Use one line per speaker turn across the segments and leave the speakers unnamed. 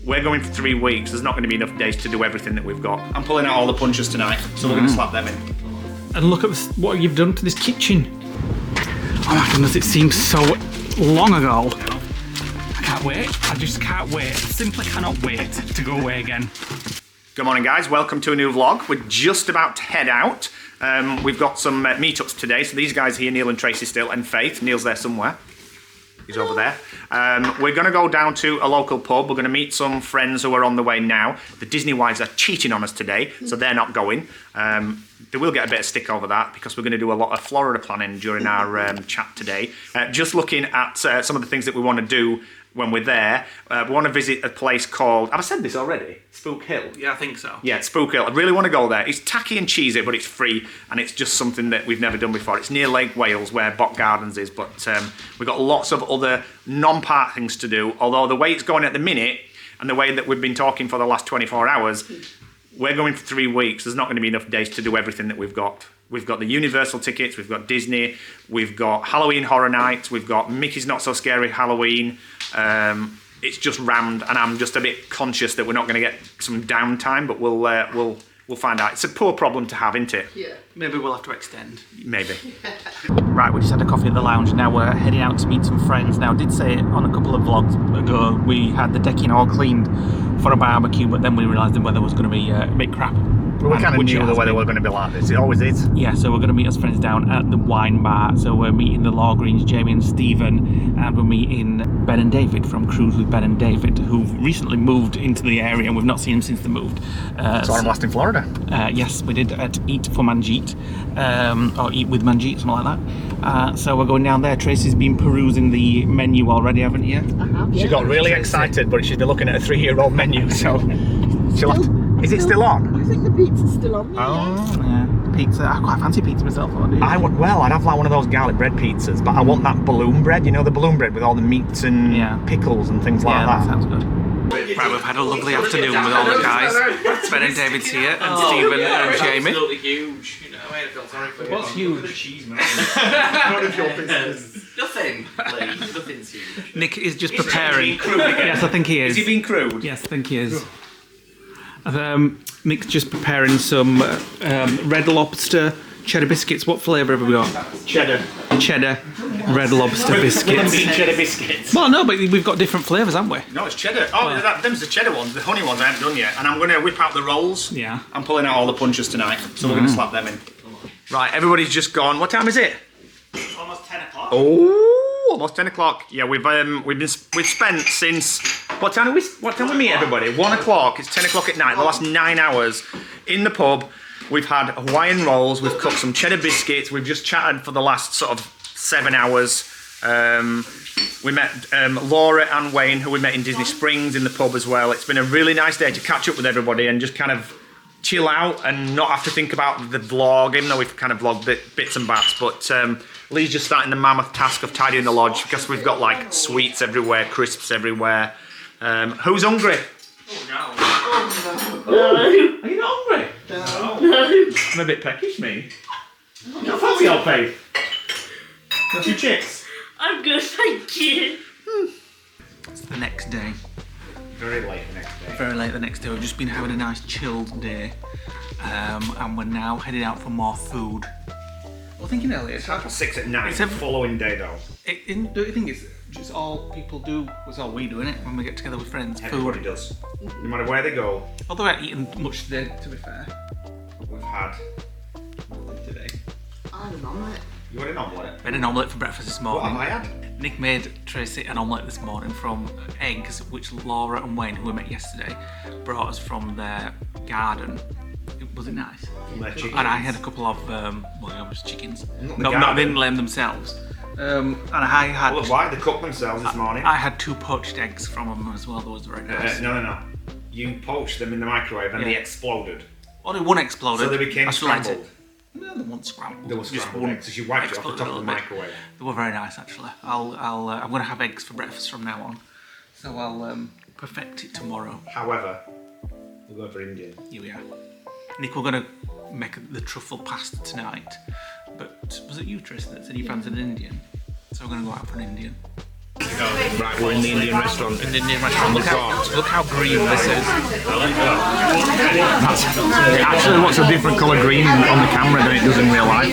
We're going for 3 weeks. There's not going to be enough days to do everything that we've got. I'm pulling out all the punches tonight, so we're going to slap them in.
And look at this, what you've done to this kitchen. Oh my goodness, it seems so long ago. I can't wait. I just can't wait. Simply cannot wait to go away again.
Good morning, guys. Welcome to a new vlog. We're just about to head out. We've got some meetups today. So these guys here, Neil and Tracy still, and Faith. Neil's there somewhere. He's over there. We're going to go down to a local pub. We're going to meet some friends who are on the way now. The Disney wives are cheating on us today, so they're not going. They will get a bit of stick over that because we're going to do a lot of Florida planning during our chat today. Just looking at some of the things that we want to do when we're there. We want to visit a place called, have I said this already? Spook Hill?
Yeah, I think so.
Yeah, it's Spook Hill. I really want to go there. It's tacky and cheesy, but it's free, and it's just something that we've never done before. It's near Lake Wales, where Bot Gardens is, but we've got lots of other non-park things to do, although the way it's going at the minute, and the way that we've been talking for the last 24 hours, we're going for 3 weeks. There's not going to be enough days to do everything that we've got. We've got the Universal tickets, we've got Disney, we've got Halloween Horror Nights, we've got Mickey's Not So Scary Halloween. It's just rammed, and I'm just a bit conscious that we're not going to get some downtime, but we'll find out. It's a poor problem to have, isn't it?
Yeah. Maybe we'll have to extend.
Maybe.
Right, we just had a coffee at the lounge. Now we're heading out to meet some friends. Now, I did say on a couple of vlogs ago, we had the decking all cleaned for a barbecue, but then we realised the weather was going to be a bit crap.
Well, we kind of knew the weather was going to be like this. It always is.
Yeah, so we're going to meet us friends down at the wine bar. So we're meeting the Law Greens, Jamie and Stephen, and we're meeting Ben and David from Cruise with Ben and David, who've recently moved into the area, and we've not seen them since they moved.
So I'm last in Florida.
Yes, we did at Eat for Manjeet, or Eat with Manjeet, something like that. So we're going down there. Tracy's been perusing the menu already, haven't you?
She got really excited, but she's been looking at a 3-year-old menu, so she'll have to... Is it still on?
I think the pizza's still on.
Yeah, pizza. I quite fancy pizza myself.
I'd have like one of those garlic bread pizzas, but I want that balloon bread. You know, the balloon bread with all the meats and pickles and things like that.
Yeah, that sounds good. Right, we've had a lovely afternoon with all the guys. Ben and David's here, and Stephen and Jamie.
Absolutely huge. You know, I feel sorry for you.
What's huge?
Nothing. Nothing's huge.
Nick is just preparing.
Yes,
I think he is.
Is he being crude?
Yes, I think he is. Nick's just preparing some Red Lobster cheddar biscuits. What flavour have we got?
Cheddar.
Cheddar Red Lobster biscuits.
Cheddar biscuits.
Well, no, but we've got different flavours, haven't we?
No, it's cheddar. Oh, them's the cheddar ones. The honey ones I haven't done yet. And I'm going to whip out the rolls.
Yeah.
I'm pulling out all the punches tonight, so we're going to slap them in. Right, everybody's just gone. What time is it?
Almost 10 o'clock.
Oh, almost 10 o'clock. Yeah, we've spent since what time we meet everybody? 1 o'clock. It's 10 o'clock at night. The last 9 hours in the pub. We've had Hawaiian rolls. We've cooked some cheddar biscuits. We've just chatted for the last sort of 7 hours. We met Laura and Wayne, who we met in Disney Springs in the pub as well. It's been a really nice day to catch up with everybody and just kind of chill out and not have to think about the vlog, even though we've kind of vlogged bits and bats. But Leigh's just starting the mammoth task of tidying the lodge because we've got like sweets everywhere, crisps everywhere. Who's hungry?
Oh, no.
Are you not hungry?
No.
I'm a bit peckish, me. Not fancy old Faith. Got 2 chips.
I'm good, thank you.
It's the next day.
Very late the next day.
Very late the next day. We've just been having a nice chilled day, and we're now heading out for more food. Well, thinking earlier,
It's 6 at night. It's the following day though.
Don't you think it's just all people do? It's all we do, isn't it? When we get together with friends,
Everybody
food.
does. No matter where they go.
Although I haven't eaten much today, to be fair.
We've had nothing today.
I had an omelette.
You had an omelette?
We had an omelette for breakfast this
What
morning.
have I had?
Nick made Tracy an omelette this morning from eggs, which Laura and Wayne, who we met yesterday, brought us from their garden. Was it nice?
From their chickens.
And I had a couple of, chickens.
Not the
No,
garden.
they didn't lay them themselves. And I had...
Well, why? They cooked themselves this morning.
I had 2 poached eggs from them as well. That was very nice.
No. You poached them in the microwave and they exploded.
Only one exploded.
So they became
I still liked
scrambled.
it. No, they weren't scrambled.
They were scrambled eggs, because you wiped it off the top of the microwave.
They were very nice, actually. I'm going to have eggs for breakfast from now on. So I'll perfect it tomorrow.
However, we'll go for Indian.
Here we are. Nick, we're going to make the truffle pasta tonight. But was it you, Tristan, that said you fancied an Indian? So we're going to go out for an Indian.
Right, we're in the Indian restaurant.
In the Indian restaurant. Look how green this is.
It actually looks a different colour green on the camera than it does in real life.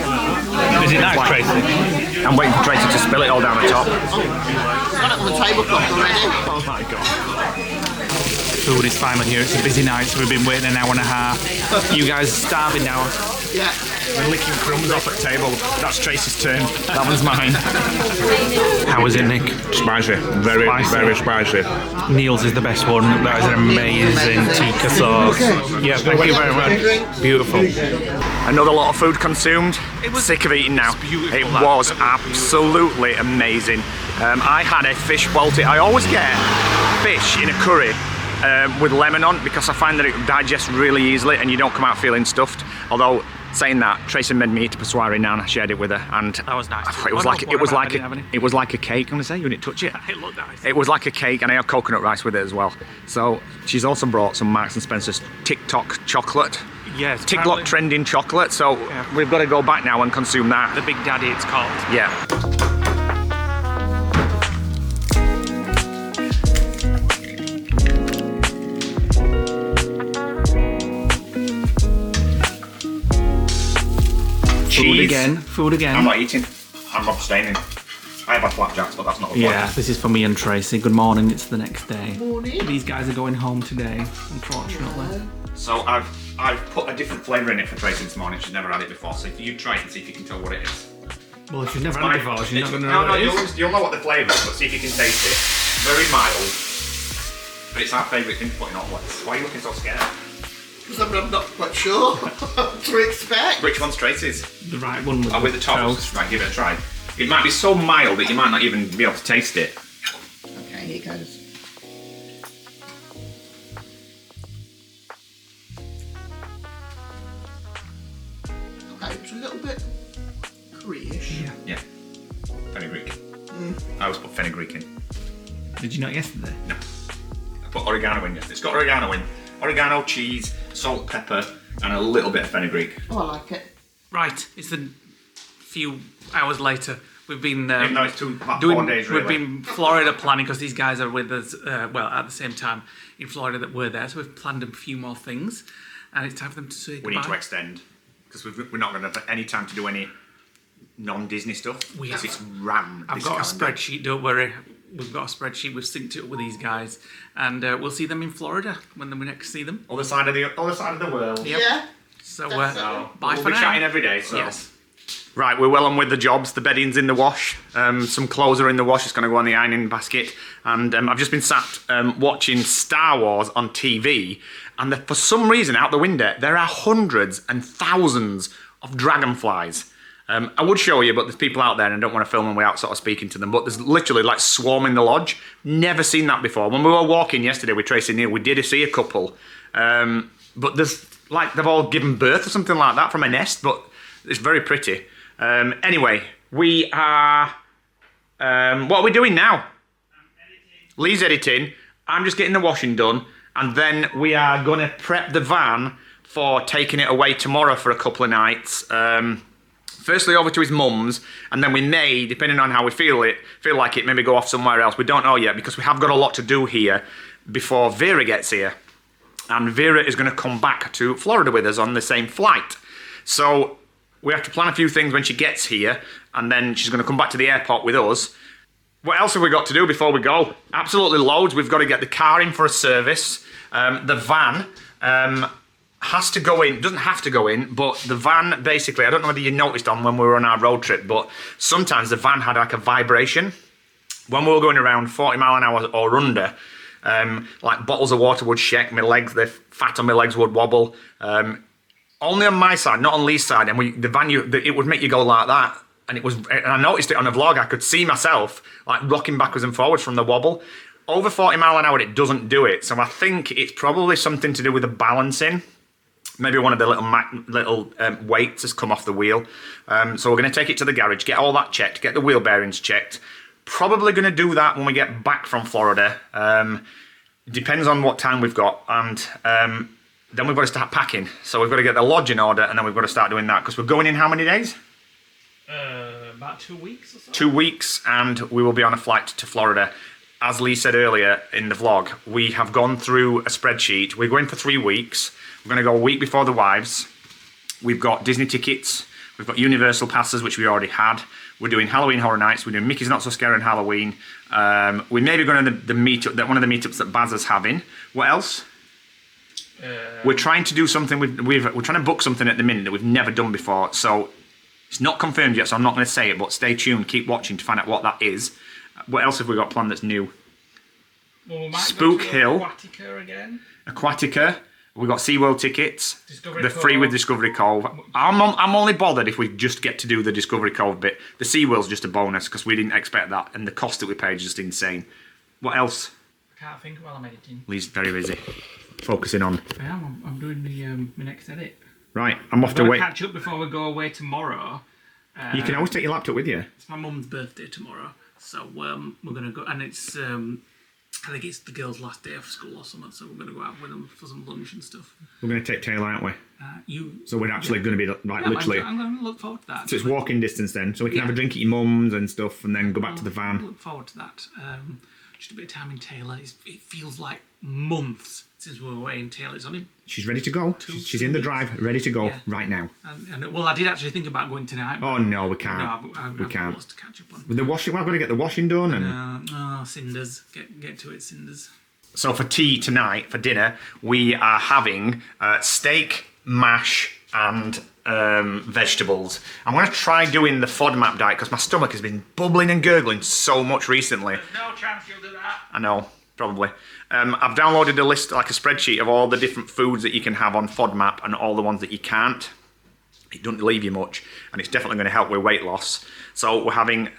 Is it nice,
Like-
Tracy?
I'm waiting for Tracy to spill it all down the top.
Got it on the tablecloth already.
Oh my god.
Food is finally here. It's a busy night, so we've been waiting an hour and a half. You guys are starving now.
Yeah.
We're licking crumbs off at table. That's Tracy's turn. That one's mine.
How was it, Nick?
Spicy. Very, very spicy.
Neil's is the best one. That is an amazing tikka sauce. Yeah, thank you very much. Beautiful.
Another lot of food consumed. Sick of eating now.
beautiful,
It
that.
was absolutely amazing. I had a fish balti. I always get fish in a curry with lemon on because I find that it digests really easily and you don't come out feeling stuffed. Although saying that, Tracy made me eat a paswari naan. I shared it with her, and
That was nice.
it was like a cake. I'm gonna say you didn't touch it.
It looked nice.
It was like a cake, and I had coconut rice with it as well. So she's also brought some Marks and Spencer's TikTok chocolate.
Yes.
TikTok trending chocolate, so we've got to go back now and consume that.
The Big Daddy, it's called.
Yeah.
Food again.
I'm not eating. I'm abstaining. I have had flapjacks, but that's not the
Yeah, this is for me and Tracy. Good morning, it's the next day.
Morning.
These guys are going home today, unfortunately.
So I've put a different flavour in it for Tracy this morning. She's never had it before, so if you try it and see if you can tell what it is.
Well, if she's never had it before, she's not going to know
No,
what it is.
you'll know what the flavour is, but see if you can taste it. Very mild, but it's our favourite thing to put in omelets. Why are you looking so scared?
Because I'm not quite sure what to expect.
Which one's Tracy's?
The right one with,
With the toast. Right, give it a try. It might be so mild that you might not even be able to taste it.
Okay, here goes. Okay, it's a little bit curry-ish.
Yeah.
Yeah. Fenugreek. I always put fenugreek in.
Did you not yesterday?
No. I put oregano in yesterday. It's got oregano in. Oregano, cheese, salt, pepper, and a little bit of fenugreek.
Oh, I like it.
Right, it's a few hours later. We've been
Even though it's about
doing.
4 days, really.
We've been Florida planning because these guys are with us. Well, at the same time in Florida that we're there, so we've planned a few more things, and it's time for them to say goodbye.
We need to extend because we're not going to have any time to do any non-Disney stuff
We
because
have-
it's rammed.
I've
this
got a
calendar.
spreadsheet. Don't worry. We've got a spreadsheet. We've synced it up with these guys, and we'll see them in Florida when we next see them.
Other side of the world.
Yep.
Yeah.
So
Definitely.
bye
we'll
for
be
now.
chatting every day. So.
Yes.
Right, we're well on with the jobs. The bedding's in the wash. Some clothes are in the wash. It's going to go on the ironing basket. And I've just been sat watching Star Wars on TV. And for some reason, out the window, there are hundreds and thousands of dragonflies. I would show you, but there's people out there and I don't want to film them without sort of speaking to them. But there's literally like swarming the lodge. Never seen that before. When we were walking yesterday with Tracy and Neil, we did see a couple. But there's like they've all given birth or something like that from a nest. But it's very pretty. Anyway, we are... what are we doing now? Lee's editing. I'm just getting the washing done. And then we are going to prep the van for taking it away tomorrow for a couple of nights. Firstly over to his mum's, and then we may, depending on how we feel like it, maybe go off somewhere else. We don't know yet because we have got a lot to do here before Vera gets here. And Vera is going to come back to Florida with us on the same flight. So we have to plan a few things when she gets here, and then she's going to come back to the airport with us. What else have we got to do before we go? Absolutely loads. We've got to get the car in for a service. The van has to go in, doesn't have to go in, but the van basically, I don't know whether you noticed on when we were on our road trip, but sometimes the van had like a vibration. When we were going around 40 mile an hour or under, like bottles of water would shake, my legs, the fat on my legs would wobble. Only on my side, not on Lee's side, and the van, it would make you go like that. And I noticed it on a vlog. I could see myself like rocking backwards and forwards from the wobble. Over 40 mile an hour, it doesn't do it. So I think it's probably something to do with the balancing. Maybe one of the little weights has come off the wheel. So we're going to take it to the garage, get all that checked, get the wheel bearings checked. Probably going to do that when we get back from Florida. Depends on what time we've got. And then we've got to start packing. So we've got to get the lodge in order, and then we've got to start doing that. Because we're going in how many days?
about 2 weeks or so.
2 weeks, and we will be on a flight to Florida. As Leigh said earlier in the vlog, we have gone through a spreadsheet. We're going for 3 weeks. We're going to go a week before the wives. We've got Disney tickets. We've got Universal passes, which we already had. We're doing Halloween Horror Nights. We're doing Mickey's Not So Scary on Halloween. We may be going to the meetup, one of the meetups that Baz is having. What else? We're trying to do something. We're trying to book something at the minute that we've never done before. So it's not confirmed yet. So I'm not going to say it. But stay tuned. Keep watching to find out what that is. What else have we got planned that's new?
Well, we might
Spook
go to
Hill.
Aquatica again.
Aquatica. We've got SeaWorld tickets.
Discovery
They're
Cove.
free with Discovery Cove. I'm only bothered if we just get to do the Discovery Cove bit. The SeaWorld's just a bonus because we didn't expect that. And the cost that we paid is just insane. What else?
I can't think while I'm editing.
Lee's very busy. Focusing on.
I am. I'm doing my next edit.
Right, I'm off to
I'll
wait.
catch up before we go away tomorrow.
You can always take your laptop with you.
It's my mum's birthday tomorrow, so we're gonna go, and it's I think it's the girls' last day of school or something. So we're gonna go out with them for some lunch and stuff.
We're going to take Taylor, aren't we?
You.
So we're actually going to be like
Yeah,
literally.
I'm going to look forward to that.
So it's walking distance then. So we can have a drink at your mum's and stuff and then go back to the
I
van.
look forward to that. Just a bit of time in Taylor. It feels like months since we were away in Taylor. It's only
She's ready to go. She's in the drive, ready to go
Yeah.
right now.
and well, I did actually think about going tonight.
Oh no, we
No,
can't.
I've
can't.
lots to catch up on.
With the washing, we've got to get the washing done. And
Cinders. Get to it, Cinders.
so for tea tonight, for dinner, we are having steak, mash, and vegetables. I'm going to try doing the FODMAP diet because my stomach has been bubbling and gurgling so much recently.
No chance you'll do that.
I know, probably. I've downloaded a list, like a spreadsheet of all the different foods that you can have on FODMAP and all the ones that you can't. It doesn't leave you much, and it's definitely going to help with weight loss. So we're having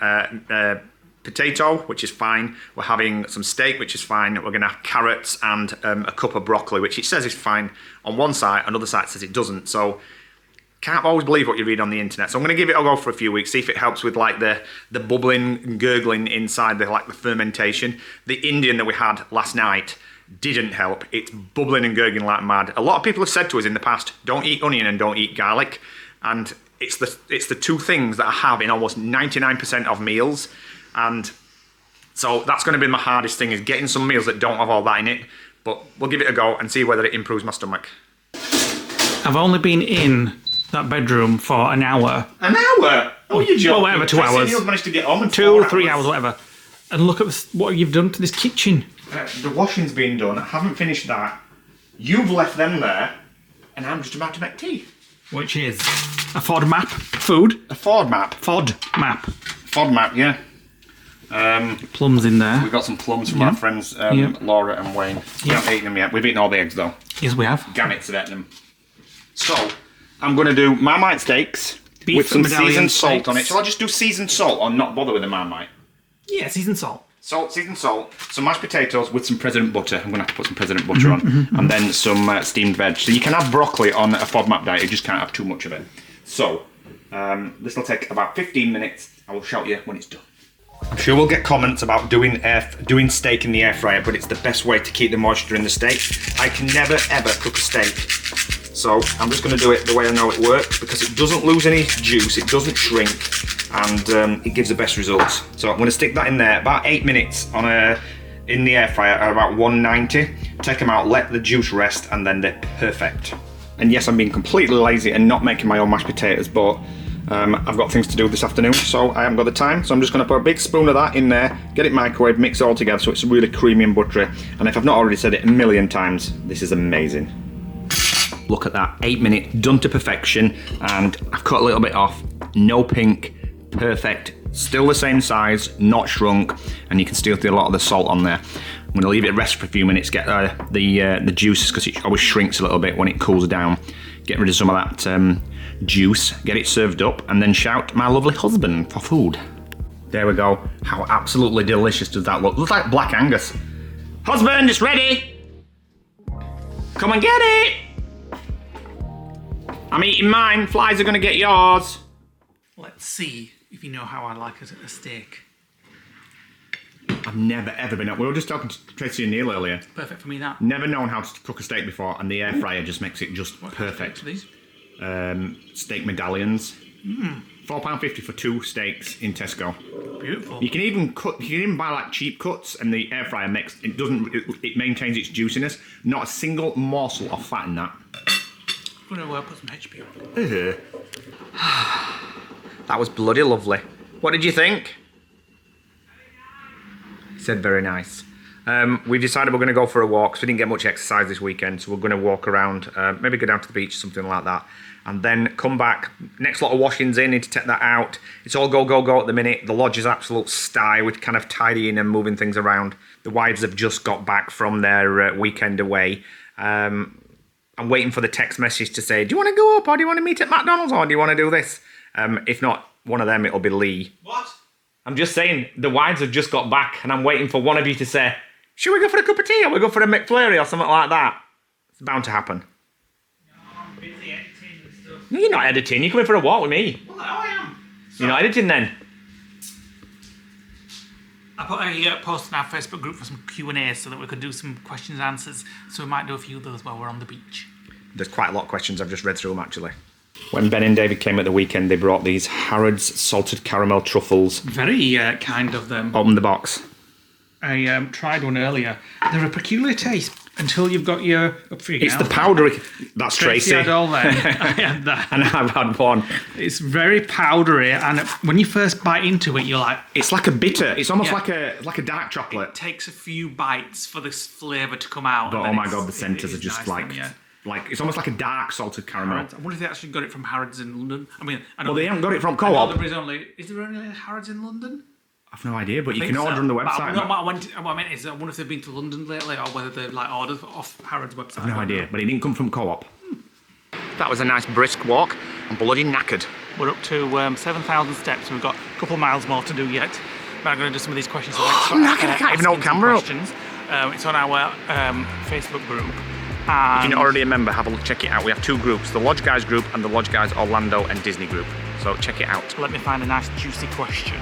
potato, which is fine. We're having some steak, which is fine. We're going to have carrots and a cup of broccoli, which it says is fine on one site, another site says it doesn't. So can't always believe what you read on the internet. So I'm going to give it a go for a few weeks, see if it helps with like the bubbling and gurgling inside, the fermentation. The Indian that we had last night didn't help. It's bubbling and gurgling like mad. A lot of people have said to us in the past, don't eat onion and don't eat garlic. And it's the two things that I have in almost 99% of meals. And so that's going to be my hardest thing, is getting some meals that don't have all that in it. But we'll give it a go and see whether it improves my stomach.
I've only been in that bedroom for an hour.
An hour? Oh, you're joking.
Well, whatever, 2 hours.
You've managed to get home in
2
4
or 3 hours, whatever. And look at this, what you've done to this kitchen.
The washing's been done. I haven't finished that. You've left them there, and I'm just about to make tea.
Which is a FODMAP food.
A FODMAP.
FODMAP.
FODMAP, yeah.
Plums in there.
We've got some plums from our friends Laura and Wayne. We haven't eaten them yet. We've eaten all the eggs though.
Yes, we have.
Gannets have eaten them. So, I'm going to do Marmite steaks
Beef
with some
medallion
seasoned salt on it.
steaks.
Shall I just do seasoned salt or not bother with the Marmite?
Yeah, seasoned salt.
Salt, seasoned salt, some mashed potatoes with some President butter. I'm going to have to put some President butter on. And then some steamed veg. So you can have broccoli on a FODMAP diet, you just can't have too much of it. So, this will take about 15 minutes. I will shout you when it's done. I'm sure we'll get comments about doing steak in the air fryer, but it's the best way to keep the moisture in the steak. I can never ever cook a steak. So I'm just going to do it the way I know it works, because it doesn't lose any juice, it doesn't shrink, and it gives the best results. So I'm going to stick that in there, about 8 minutes in the air fryer at about 190. Take them out, let the juice rest, and then they're perfect. And yes, I'm being completely lazy and not making my own mashed potatoes, but I've got things to do this afternoon, so I haven't got the time. So I'm just going to put a big spoon of that in there, get it microwaved, mix it all together so it's really creamy and buttery. And if I've not already said it a million times, this is amazing. Look at that, 8 minutes, done to perfection, and I've cut a little bit off. No pink, perfect, still the same size, not shrunk, and you can still feel a lot of the salt on there. I'm going to leave it rest for a few minutes, get the juices, because it always shrinks a little bit when it cools down. Get rid of some of that juice, get it served up, and then shout my lovely husband for food. There we go. How absolutely delicious does that look? Looks like Black Angus. Husband, it's ready! Come and get it! I'm eating mine, flies are gonna get yours.
Let's see if you know how I like it at a steak.
I've never ever been up. We were just talking to Tracy and Neil earlier.
Perfect for me, that.
Never known how to cook a steak before, and the air fryer just makes it just perfect.
These?
Steak medallions. £4.50 for 2 steaks in Tesco.
Beautiful.
You can even buy like cheap cuts, and the air fryer makes it maintains its juiciness. Not a single morsel of fat in that.
I'm gonna put some HP on.
That was bloody lovely. What did you think? He said very nice. We've decided we're going to go for a walk, because we didn't get much exercise this weekend, so we're going to walk around, maybe go down to the beach, something like that, and then come back. Next lot of washings in, need to take that out. It's all go, go, go at the minute. The lodge is absolute sty. We're kind of tidying and moving things around. The wives have just got back from their weekend away. I'm waiting for the text message to say, do you want to go up, or do you want to meet at McDonald's, or do you want to do this? If not one of them, it'll be Leigh.
What?
I'm just saying, the wives have just got back, and I'm waiting for one of you to say, should we go for a cup of tea, or we go for a McFlurry or something like that? It's bound to happen.
No, I'm busy editing and stuff.
No, you're not editing. You're coming for a walk with me.
Well, now I am.
You're not editing then?
I put a post in our Facebook group for some Q&As so that we could do some questions and answers. So we might do a few of those while we're on the beach.
There's quite a lot of questions. I've just read through them, actually. When Ben and David came at the weekend, they brought these Harrods salted caramel truffles.
Very kind of them.
Open the box.
I tried one earlier. They're a peculiar taste until you've got your... Up for your
It's the powdery... That's Tracy.
had all them. I had that.
And I've had one.
It's very powdery, and when you first bite into it, you're like...
It's like a bitter. It's almost
Yeah.
like a dark chocolate.
It takes a few bites for this flavour to come out.
But
and
oh
then
my god, the centres are
is
just
nice
like...
then, yeah.
Like, it's almost like a dark salted caramel.
Harrods. I wonder if they actually got it from Harrods in London. I mean, I know
Well, they haven't got it from
I know
Co-op.
there is there only Harrods in London?
I've no idea, but you
think
can order
so.
on the
But
website.
what I meant is, I wonder if they've been to London lately, or whether they've like ordered off Harrods' website.
I've no idea, but it didn't come from Co-op. That was a nice brisk walk. I'm bloody knackered.
We're up to 7,000 steps, and we've got a couple miles more to do yet. But I'm going to do some of these questions.
I'm knackered, I can't even hold camera up.
It's on our Facebook group.
If
And
you're not already a member, have a look, check it out. We have 2 groups, the Lodge Guys group and the Lodge Guys Orlando and Disney group. So check it out.
let me find a nice juicy question.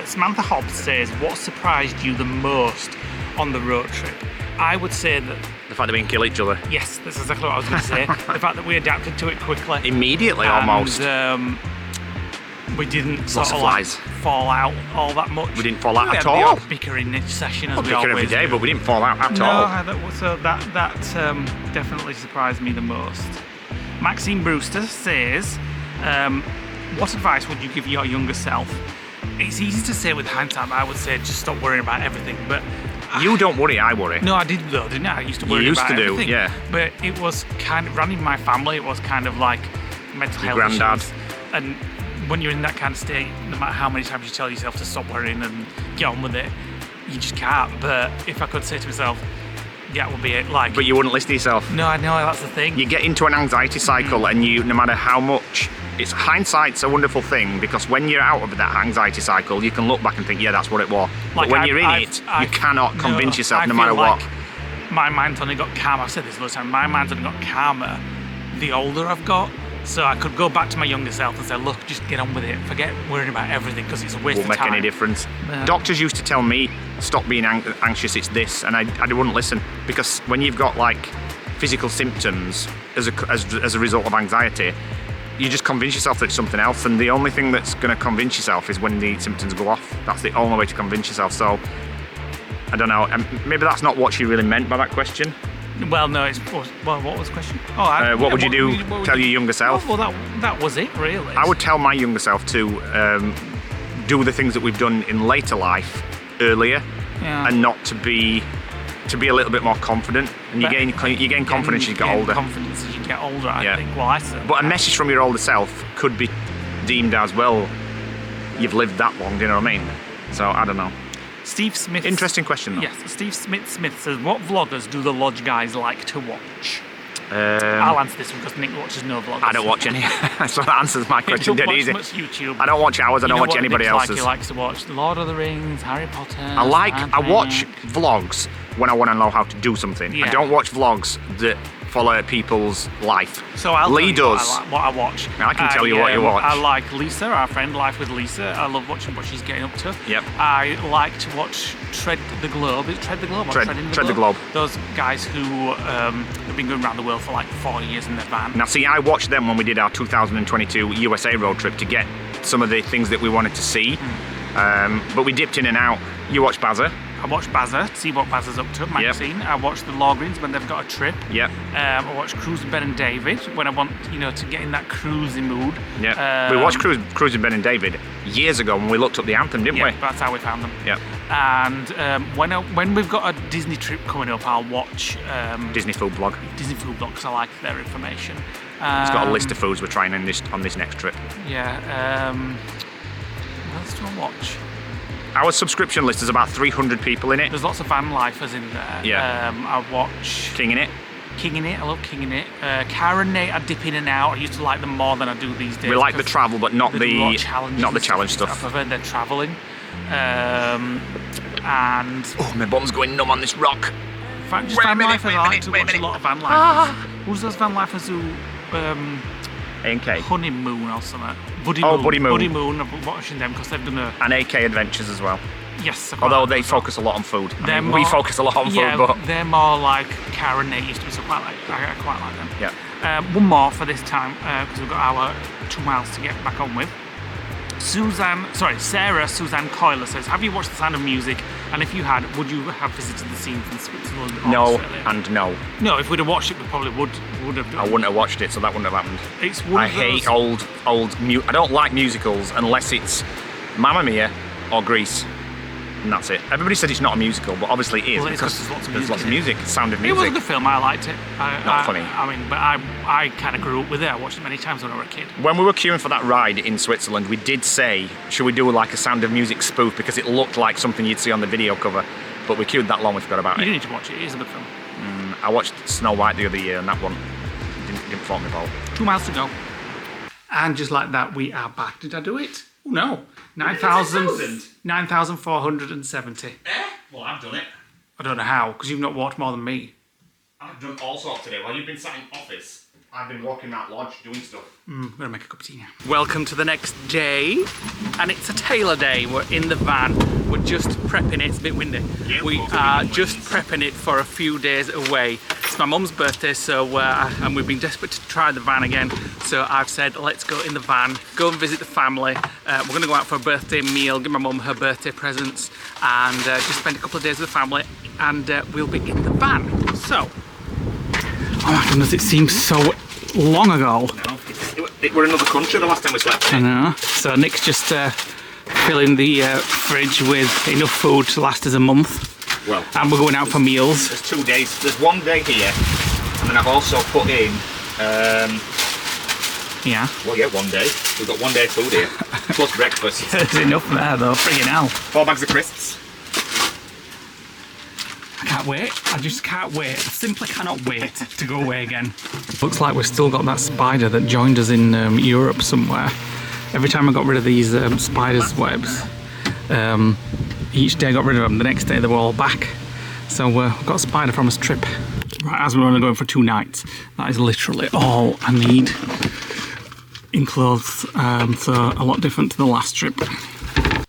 Samantha Hobbs says, what surprised you the most on the road trip? I would say that,
The fact that we can kill each other.
yes, that's exactly what I was going to say. The fact that we adapted to it quickly.
Immediately,
and,
almost.
We didn't
Lots
sort
of
of
flies.
like fall out all that much.
We didn't fall out
We
at
had
all.
The odd bickering each session as
Well,
we
bicker
always
every day,
do.
but we didn't fall out at
No,
all.
so that definitely surprised me the most. Maxine Brewster says, what advice would you give your younger self? It's easy to say with hindsight, but I would say just stop worrying about everything. But
You don't worry, I worry.
no, I did though, didn't I? I used to worry
used
about
to do,
everything.
yeah.
But it was kind of running my family. It was kind of like mental
Your
health
granddad.
issues. And when you're in that kind of state, no matter how many times you tell yourself to stop worrying and get on with it, you just can't. But if I could say to myself, that would be it. Like,
But you wouldn't listen to yourself.
no, I know that's the thing.
You get into an anxiety cycle, and you, no matter how much, it's hindsight's a wonderful thing, because when you're out of that anxiety cycle, you can look back and think, yeah, that's what it was. But
Like,
when
I've-
you're in
I've-
it,
I've-
you cannot
no,
convince yourself,
I
no
feel
matter what.
like my mind's only got calmer. I've said this loads of time. My mind's only got calmer the older I've got. So I could go back to my younger self and say, look, just get on with it. Forget worrying about everything, because it's a waste
Won't
of
make
time.
any difference.
No.
Doctors used to tell me, stop being anxious, it's this, and I wouldn't listen, because when you've got like physical symptoms as a result of anxiety, you just convince yourself that it's something else, and the only thing that's going to convince yourself is when the symptoms go off. That's the only way to convince yourself. So I don't know, maybe that's not what she really meant by that question.
Well, no, what was the question?
What would you do, tell your younger self?
Well, that was it, really.
I would tell my younger self to do the things that we've done in later life earlier,
Yeah.
and not to be a little bit more confident. And you gain confidence as you get older.
Confidence as you get older, I
Yeah.
think. Well, I certainly
But a
have.
message from your older self could be deemed as, well, you've lived that long, do you know what I mean? So I don't know.
Steve Smith.
Interesting question though.
Yes, Steve Smith says, what vloggers do the Lodge Guys like to watch? I'll answer this one because Nick watches no vloggers.
I don't watch any, so that answers my question dead easy.
Much YouTube.
I don't watch ours, I don't watch anybody else's.
He likes to watch The Lord of the Rings, Harry Potter.
I watch vlogs when I want to know how to do something.
Yeah.
I don't watch vlogs that follow people's life.
So I'll
Leigh
tell you
does.
what I watch.
I can tell you what you watch.
I like Lisa, our friend, Life with Lisa. I love watching what she's getting up to.
Yep.
I like to watch Tread the Globe. Is it Tread the Globe? Or
Tread the Globe.
Those guys who have been going around the world for like 4 years in their van.
Now see, I watched them when we did our 2022 USA road trip to get some of the things that we wanted to see. But we dipped in and out. You watched Bazza.
I watch Bazza, see what Bazza's up to, magazine. I watch the Logreens when they've got a trip.
Yep.
I watch Cruise with Ben and David when I want, to get in that cruising mood.
Yeah. We watched Cruise with Ben and David years ago when we looked up the anthem, didn't we?
That's how we found them.
Yeah.
And when we've got a Disney trip coming up, I'll watch
Disney Food Blog.
Disney Food Blog because I like their information.
It's got a list of foods we're trying on this next trip.
Yeah. What else do I watch?
Our subscription list is about 300 people in it.
There's lots of van lifers in there.
Yeah.
I watch
King in It.
King in It. I love King in It. Cara and Nate, I dip in and out. I used to like them more than I do these days.
We like the travel, but not the challenge stuff.
I prefer their travelling. And
oh, my bum's going numb on this rock.
In fact, just van lifers. I like to watch a lot of van lifers. Who's those van lifers who?
A&K.
Honeymoon or something.
Buddy Moon.
Buddy Moon. I'm watching them because they've done a.
And AK Adventures as well.
Yes.
Although they focus a lot on food. We focus a lot on food, but
they're more like Cara and Nate used to be. So I quite like them.
Yeah.
One more for this time because we've got our 2 miles to get back on with. Sarah Suzanne Coyler says, have you watched The Sound of Music? And if you had, would you have visited the scene from Switzerland or
no,
Australia?
and no.
No, if we'd have watched it, we probably would have done.
I wouldn't have watched it, so that wouldn't have happened.
It's one
I
of
hate
those...
I don't like musicals unless it's Mamma Mia or Grease. And that's it. Everybody said it's not a musical, but obviously it is
because
there's lots of music. Sound of Music.
It was a good film. I liked it.
Not funny.
But I kind of grew up with it. I watched it many times when I was a kid.
When we were queuing for that ride in Switzerland, we did say, should we do like a Sound of Music spoof, because it looked like something you'd see on the video cover. But we queued that long, we forgot about it.
You need to watch it. It is a good film.
I watched Snow White the other year, and that one didn't float me boat.
2 miles to go. And just like that, we are back. Did I do it? Oh, no. 9,470.
Well, I've done it.
I don't know how, because you've not walked more than me.
I've done all sorts today. While you've been sat in office, I've been walking around lodge doing stuff.
I'm going to make a cup of tea now. Welcome to the next day, and it's a Taylor day. We're in the van. We're just prepping it. It's a bit windy. Yeah, we are just prepping it for a few days away. It's my mum's birthday, so and we've been desperate to try the van again. So I've said, let's go in the van, go and visit the family. We're going to go out for a birthday meal, give my mum her birthday presents, and just spend a couple of days with the family, and we'll be in the van. So, oh my goodness, it seems so long ago.
We're in another country the last time we slept.
I know. So Nick's just filling the fridge with enough food to last us a month.
Well,
and we're going out for meals.
There's 2 days. There's 1 day here, and then I've also put in.
Yeah.
Well, yeah, 1 day. We've got 1 day of food here, plus breakfast.
There's enough there, though. Friggin' hell.
4 bags of crisps.
I can't wait. I just can't wait. I simply cannot wait to go away again. Looks like we've still got that spider that joined us in Europe somewhere. Every time I got rid of these spiders' webs, each day I got rid of them, the next day they were all back. So we've got a spider from this trip. Right, as we're only going for 2 nights, that is literally all I need in clothes. So a lot different to the last trip.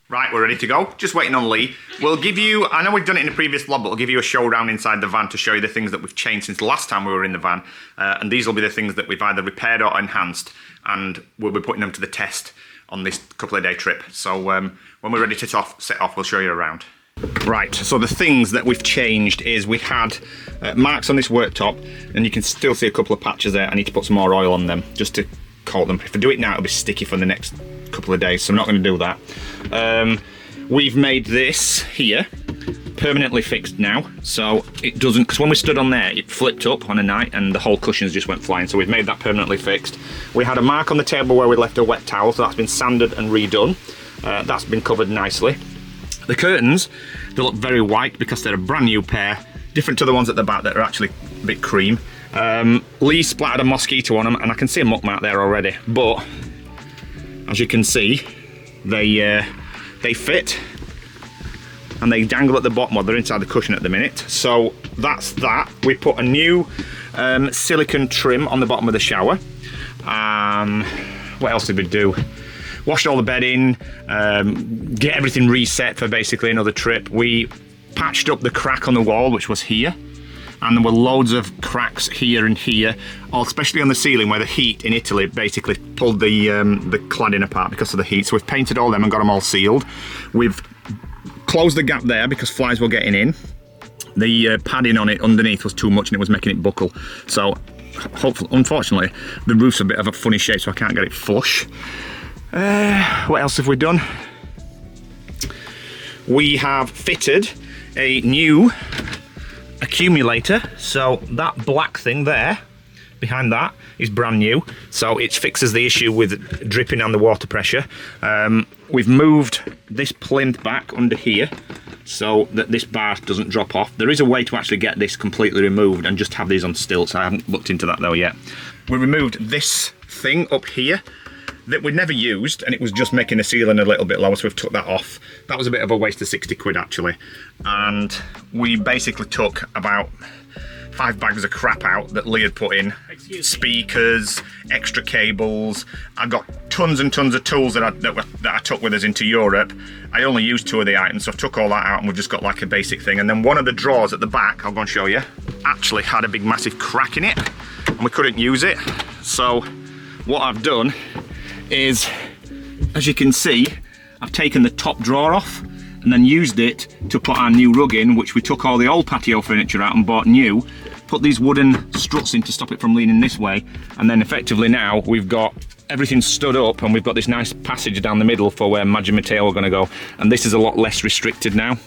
Right, we're ready to go. Just waiting on Leigh. We'll give you, I know we've done it in a previous vlog, but we'll give you a showdown inside the van to show you the things that we've changed since the last time we were in the van. And these will be the things that we've either repaired or enhanced, and we'll be putting them to the test on this couple of day trip. So when we're ready to set off, we'll show you around. Right, so the things that we've changed is we've had marks on this worktop, and you can still see a couple of patches there. I need to put some more oil on them just to coat them. If I do it now, it'll be sticky for the next couple of days, so I'm not going to do that. We've made this here permanently fixed now, so it doesn't, because when we stood on there, it flipped up on a night and the whole cushions just went flying, so we've made that permanently fixed. We had a mark on the table where we left a wet towel, so that's been sanded and redone. That's been covered nicely. The curtains, they look very white because they're a brand new pair, different to the ones at the back that are actually a bit cream. Leigh splattered a mosquito on them, and I can see a muck mark there already, but as you can see, they fit. and they dangle at the bottom, or they're inside the cushion at the minute. So that's that. We put a new silicone trim on the bottom of the shower. What else did we do? Washed all the bedding, get everything reset for basically another trip. We patched up the crack on the wall, which was here, and there were loads of cracks here and here, especially on the ceiling where the heat in Italy basically pulled the cladding apart because of the heat. So we've painted all them and got them all sealed. We've closed the gap there because flies were getting in. The padding on it underneath was too much and it was making it buckle. So hopefully, unfortunately, the roof's a bit of a funny shape, so I can't get it flush. What else have we done? We have fitted a new accumulator. So that black thing there behind that is brand new, so it fixes the issue with dripping on the water pressure. We've moved this plinth back under here so that this bar doesn't drop off. There is a way to actually get this completely removed and just have these on stilts. I haven't looked into that though yet. We removed this thing up here that we'd never used, and it was just making the ceiling a little bit lower, so we've took that off. That was a bit of a waste of 60 quid actually. And we basically took about 5 bags of crap out that Leigh had put in. Speakers, extra cables. I got tons and tons of tools that I took with us into Europe. I only used 2 of the items, so I took all that out and we've just got like a basic thing. And then one of the drawers at the back, I'll go and show you, actually had a big massive crack in it and we couldn't use it. So what I've done is, as you can see, I've taken the top drawer off and then used it to put our new rug in, which we took all the old patio furniture out and bought new, put these wooden struts in to stop it from leaning this way, and then effectively now we've got everything stood up and we've got this nice passage down the middle for where Madge and Matteo are going to go, and this is a lot less restricted now.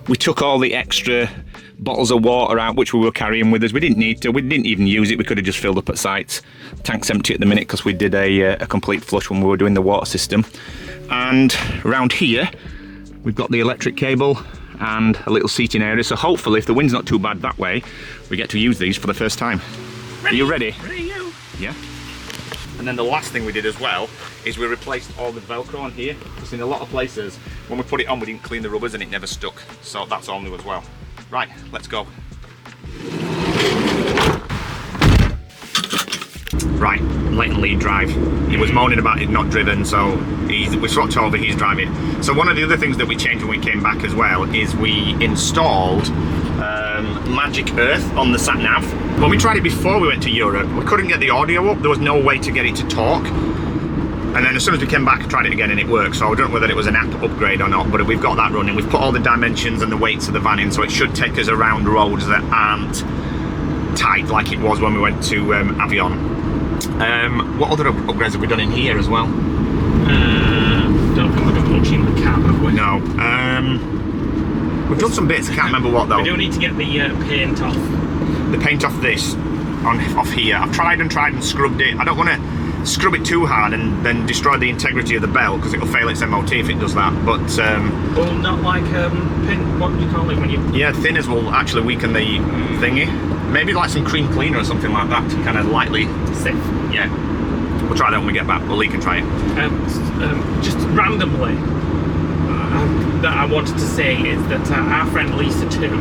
We took all the extra bottles of water out which we were carrying with us. We didn't need to, we didn't even use it, we could have just filled up at sites. Tank's empty at the minute because we did a complete flush when we were doing the water system. And around here we've got the electric cable and a little seating area, so hopefully if the wind's not too bad that way, we get to use these for the first time. Are you ready?
Ready.
Yeah. And then the last thing we did as well is we replaced all the Velcro on here, because in a lot of places when we put it on we didn't clean the rubbers and it never stuck, so that's all new as well. Right, let's go. Right, letting Leigh drive. He was moaning about it not driven, so we swapped over, he's driving. So one of the other things that we changed when we came back as well is we installed Magic Earth on the sat-nav. When we tried it before we went to Europe, we couldn't get the audio up, there was no way to get it to talk. And then as soon as we came back, I tried it again and it worked. So I don't know whether it was an app upgrade or not, but we've got that running. We've put all the dimensions and the weights of the van in, so it should take us around roads that aren't tight like it was when we went to Avion. What other upgrades have we done in here as well?
Don't think we've done much in the cab, have we?
No. We've done some bits, I can't remember what though.
We do need to get the paint off.
The paint off this, off here. I've tried and scrubbed it. I don't want to scrub it too hard and then destroy the integrity of the belt because it'll fail its MOT if it does that. But
well, not like what do you call it when you?
Yeah, thinners will actually weaken the thingy. Maybe like some cream cleaner or something like that to kind of lightly
sift.
Yeah, we'll try that when we get back. Well, Leigh can try it.
Just randomly, that I wanted to say is that our friend Lisa too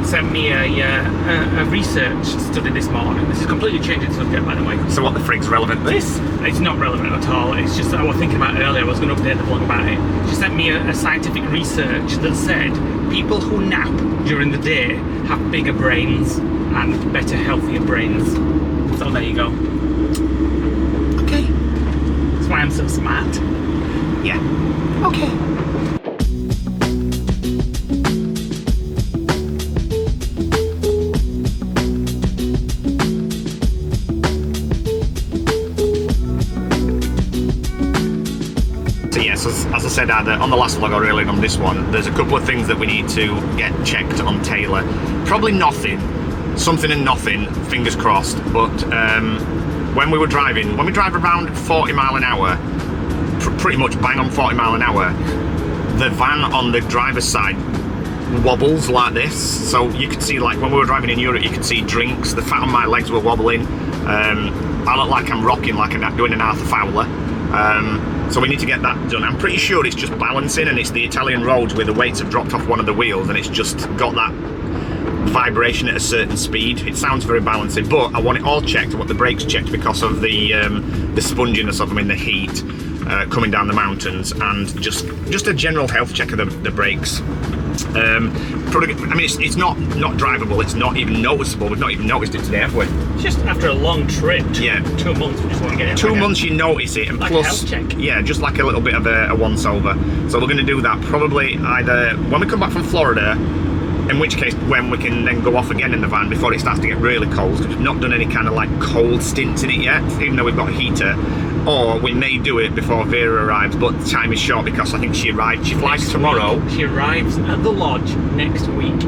sent me a research study this morning. This is completely changing subject, by the way.
So what the frig's relevant to this?
It's not relevant at all. It's just I was thinking about it earlier. I was going to update the blog about it. She sent me a scientific research that said people who nap during the day have bigger brains and better, healthier brains. So there you go.
Okay.
That's why I'm so smart.
Yeah. Okay. As I said on the last vlog or earlier on this one, there's a couple of things that we need to get checked on Taylor. Probably nothing, something and nothing, fingers crossed, but when we drive around 40 mile an hour, pretty much bang on 40 mile an hour, the van on the driver's side wobbles like this. So you could see, like when we were driving in Europe, you could see drinks, the fat on my legs were wobbling. I look like I'm rocking like I'm doing an Arthur Fowler. So we need to get that done. I'm pretty sure it's just balancing, and it's the Italian roads where the weights have dropped off one of the wheels, and it's just got that vibration at a certain speed. It sounds very balancing, but I want it all checked. I want the brakes checked because of the sponginess of them in the heat coming down the mountains, and just a general health check of the brakes. I mean, it's not drivable. It's not even noticeable. We've not even noticed it today, have we?
It's just after a long trip.
Yeah.
2 months, we just want to get it.
2 months you notice it, and
like
plus,
a health check.
yeah, just like a little bit of a once over. So we're going to do that probably either when we come back from Florida, in which case when we can then go off again in the van before it starts to get really cold, because we've not done any kind of like cold stints in it yet, even though we've got a heater. Or we may do it before Vera arrives, but the time is short because I think she flies
Next
tomorrow.
week. She arrives at the lodge next week.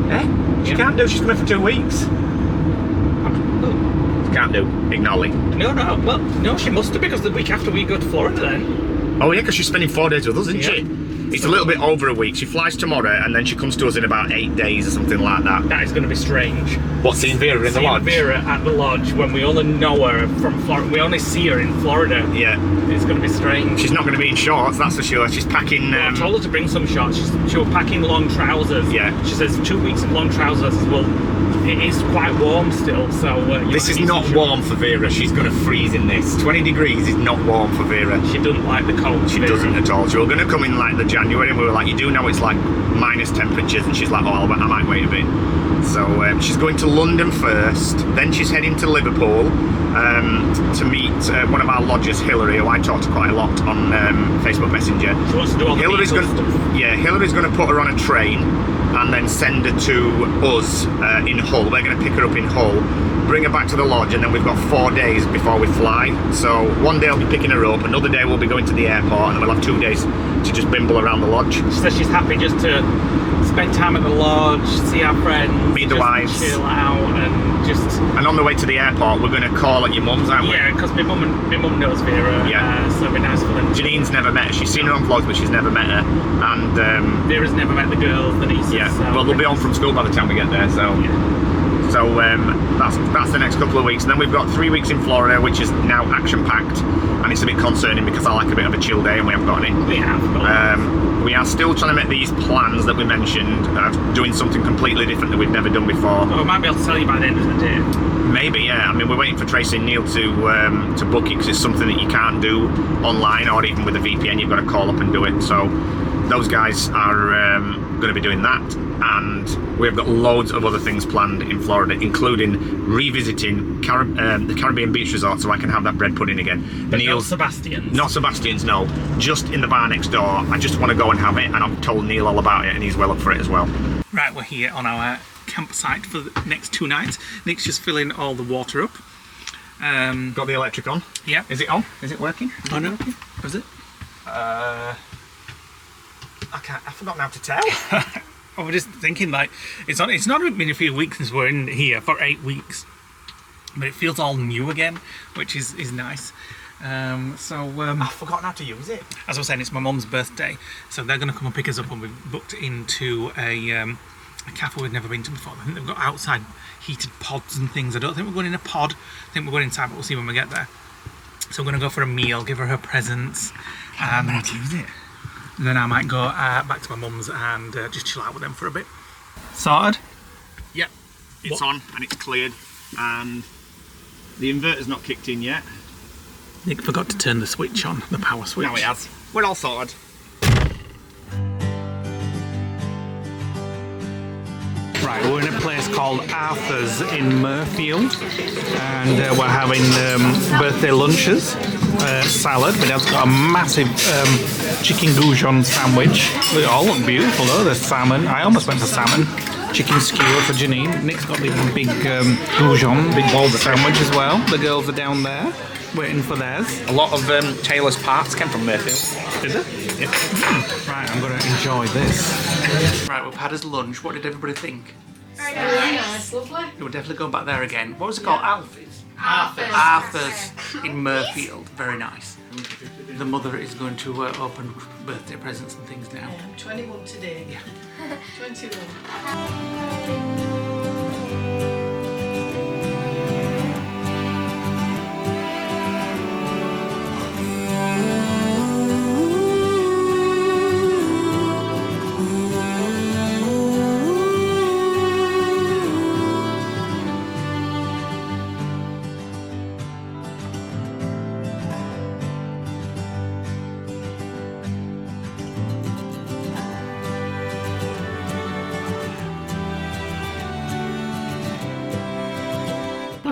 She can't do, she's coming for 2 weeks. She can't do, ignore Lee.
No, well, no, she must have, because the week after we go to Florida then.
Oh yeah, because she's spending 4 days with us, isn't
Yeah.
she? It's a little bit over a week. She flies tomorrow and then she comes to us in about 8 days or something like that.
That is going to be strange.
What's seeing Vera in the
Seeing
lodge?
Vera at the lodge when we only know her from Florida. We only see her in Florida.
Yeah.
It's going to be strange.
She's not going to be in shorts, that's for sure. She's packing...
I told her to bring some shorts. She was packing long trousers.
Yeah.
She says 2 weeks of long trousers. Well, it is quite warm still, so...
this is not warm for Vera. She's going to freeze in this. 20 degrees is not warm for Vera.
She doesn't like the cold.
She doesn't at all. So we're going to come in like the January, and we were like, you do know it's like minus temperatures, and she's like, oh, I might wait a bit. So she's going to London first, then she's heading to Liverpool to meet one of our lodgers, Hillary, who I talk to quite a lot on Facebook Messenger.
She wants to do all the
Hillary's
Beatles
going,
stuff.
yeah, Hillary's going to put her on a train and then send her to us in Hull. We're going to pick her up in Hull, bring her back to the lodge, and then we've got 4 days before we fly. So one day I'll be picking her up, another day we'll be going to the airport, and then we'll have 2 days to just bimble around the lodge.
She says she's happy just to spend time at the lodge, see our friends,
Meet the
just
wives.
chill out, and just...
And on the way to the airport, we're going to call at your mum's, aren't we?
Yeah, because my mum knows Vera,
Yeah.
so it'd be nice for them.
Janine's never met her. She's seen her on vlogs, but she's never met her. And
Vera's never met the girls, the nieces.
yeah,
so
well, they'll be home from school by the time we get there. So,
Yeah.
so that's the next couple of weeks. And then we've got 3 weeks in Florida, which is now action-packed, and it's a bit concerning because I like a bit of a chill day, and we haven't got any.
We have.
We are still trying to make these plans that we mentioned, doing something completely different that we've never done before.
Oh, we might be able to tell you by the end of the day.
Maybe, yeah. I mean, we're waiting for Tracy and Neil to book it, because it's something that you can't do online, or even with a VPN. You've got to call up and do it. So those guys are going to be doing that, and we've got loads of other things planned in Florida, including revisiting the Caribbean beach resort, so I can have that bread pudding again.
But
Neil's
not Sebastian's.
Not Sebastian's, no. Just in the bar next door. I just want to go and have it, and I've told Neil all about it, and he's well up for it as well.
Right, we're here on our campsite for the next 2 nights. Nick's just filling all the water up.
Got the electric on?
Yeah.
Is it on? Is it working?
Oh no, was it?
I forgot now to tell.
I was just thinking, like, it's not been a few weeks since we're in here for 8 weeks, but it feels all new again, which is nice.
I forgot how to use it.
As I was saying, it's my mum's birthday, so they're going to come and pick us up, and we've booked into a cafe we've never been to before. I think they've got outside heated pods and things. I don't think we're going in a pod. I think we're going inside, but we'll see when we get there. So we're going to go for a meal, give her presents, and
How to use it?
then I might go back to my mum's and just chill out with them for a bit. Sorted?
Yep. It's on and it's cleared, and the inverter's not kicked in yet.
Nick forgot to turn the switch on, the power switch.
Now it has. We're all sorted.
Right, we're in a place called Arthur's in Murfield, and we're having birthday lunches, salad. My dad's got a massive chicken goujon sandwich. They all look beautiful though. There's salmon. I almost went for salmon. Chicken skewer for Janine. Nick's got the big goujon, big bowl sandwich as well. The girls are down there waiting for theirs.
A lot of Taylor's parts came from Murfield.
Did it?
Yep.
Right, I'm going to enjoy this. Right, we've had us lunch. What did everybody think?
Very nice, lovely.
We're definitely going back there again. What was it called? Alfie's?
Arthur's.
in Murfield. Very nice. The mother is going to open birthday presents and things now.
I'm 21 today.
Yeah.
21.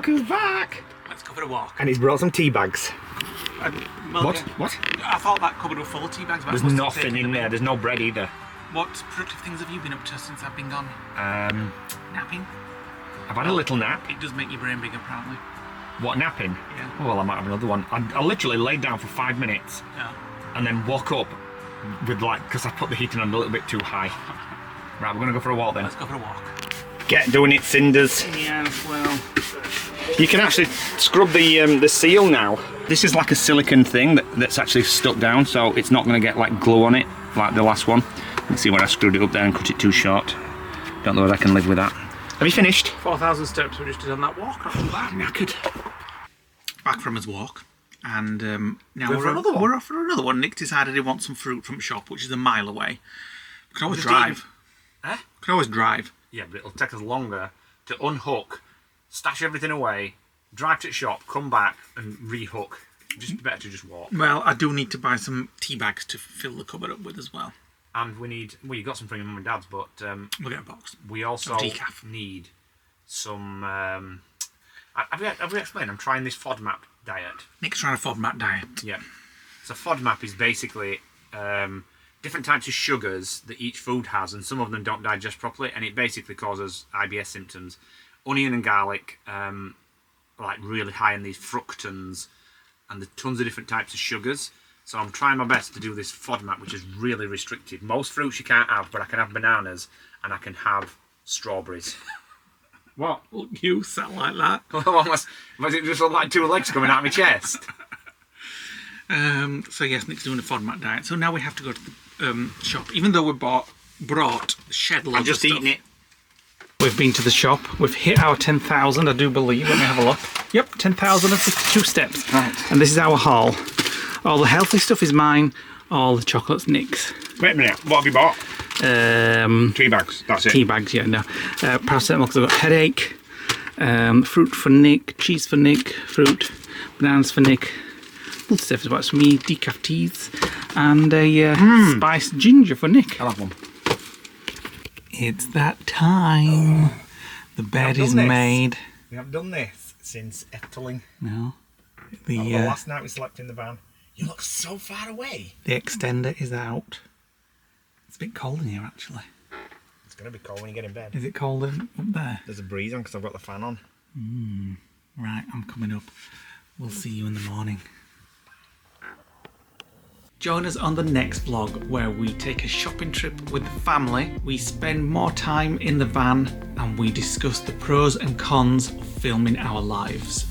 Look who's back!
Let's go for a walk.
And he's brought some tea bags.
Well,
What?
yeah.
What?
I thought that cupboard was full of tea bags. But I
There's
must have
nothing
taken
in
them
there. There's no bread either.
What productive things have you been up to since I've been gone? Napping?
I've had a little nap.
It does make your brain big, apparently.
What, napping?
Yeah.
Oh, well, I might have another one. I literally laid down for 5 minutes
Yeah.
and then woke up with because I put the heating on a little bit too high. Right, we're gonna go for a walk then.
Let's go for a walk.
Get doing it, Cinders.
Yeah, well.
You can actually scrub the seal now. This is like a silicone thing that's actually stuck down, so it's not going to get like glue on it like the last one. Let's see where I screwed it up there and cut it too short. Don't know whether I can live with that. Have you finished?
4,000 steps we just did on that walk. Not too bad.
Knackered.
Back from his walk, and now
We're for another one.
We're off for another one. Nick decided he wants some fruit from shop, which is a mile away. We can always
Just
drive.
Huh?
We can always drive.
Yeah, but it'll take us longer to unhook, stash everything away, drive to the shop, come back and rehook. Just better to just walk.
Well, I do need to buy some tea bags to fill the cupboard up with as well.
And we need, well, you got some from your mum and dad's, but
We'll get a box.
we also
Some decaf.
need some. Have we explained? I'm trying this FODMAP diet.
Nick's trying a FODMAP diet.
Yeah. So FODMAP is basically different types of sugars that each food has, and some of them don't digest properly, and it basically causes IBS symptoms. Onion and garlic, like really high in these fructans, and there's tons of different types of sugars. So I'm trying my best to do this FODMAP, which is really restricted. Most fruits you can't have, but I can have bananas and I can have strawberries. What?
Look, you sound like that.
Was it just like two legs coming out of my chest?
So yes, Nick's doing a FODMAP diet. So now we have to go to the shop, even though we brought shed loads
I'm just
of stuff.
eating it.
We've been to the shop. We've hit our 10,000, I do believe. Let me have a look. Yep, 10,052 steps.
Right.
And this is our haul. All the healthy stuff is mine. All the chocolate's Nick's.
Wait a minute, what have you bought? Tea bags, that's it.
Tea bags, yeah, no. Paracetamol because I've got headache. Fruit for Nick, cheese for Nick, fruit, bananas for Nick. Little stuff about for me, decaf teas, and a spiced ginger for Nick.
I'll have one.
It's that time. The bed is made.
We haven't done this since Efteling.
No.
The last night we slept in the van. You look so far away.
The extender is out. It's a bit cold in here, actually.
It's going to be cold when you get in bed.
Is it cold up there?
There's a breeze on because I've got the fan on.
Right, I'm coming up. We'll see you in the morning. Join us on the next vlog where we take a shopping trip with the family. We spend more time in the van and we discuss the pros and cons of filming our lives.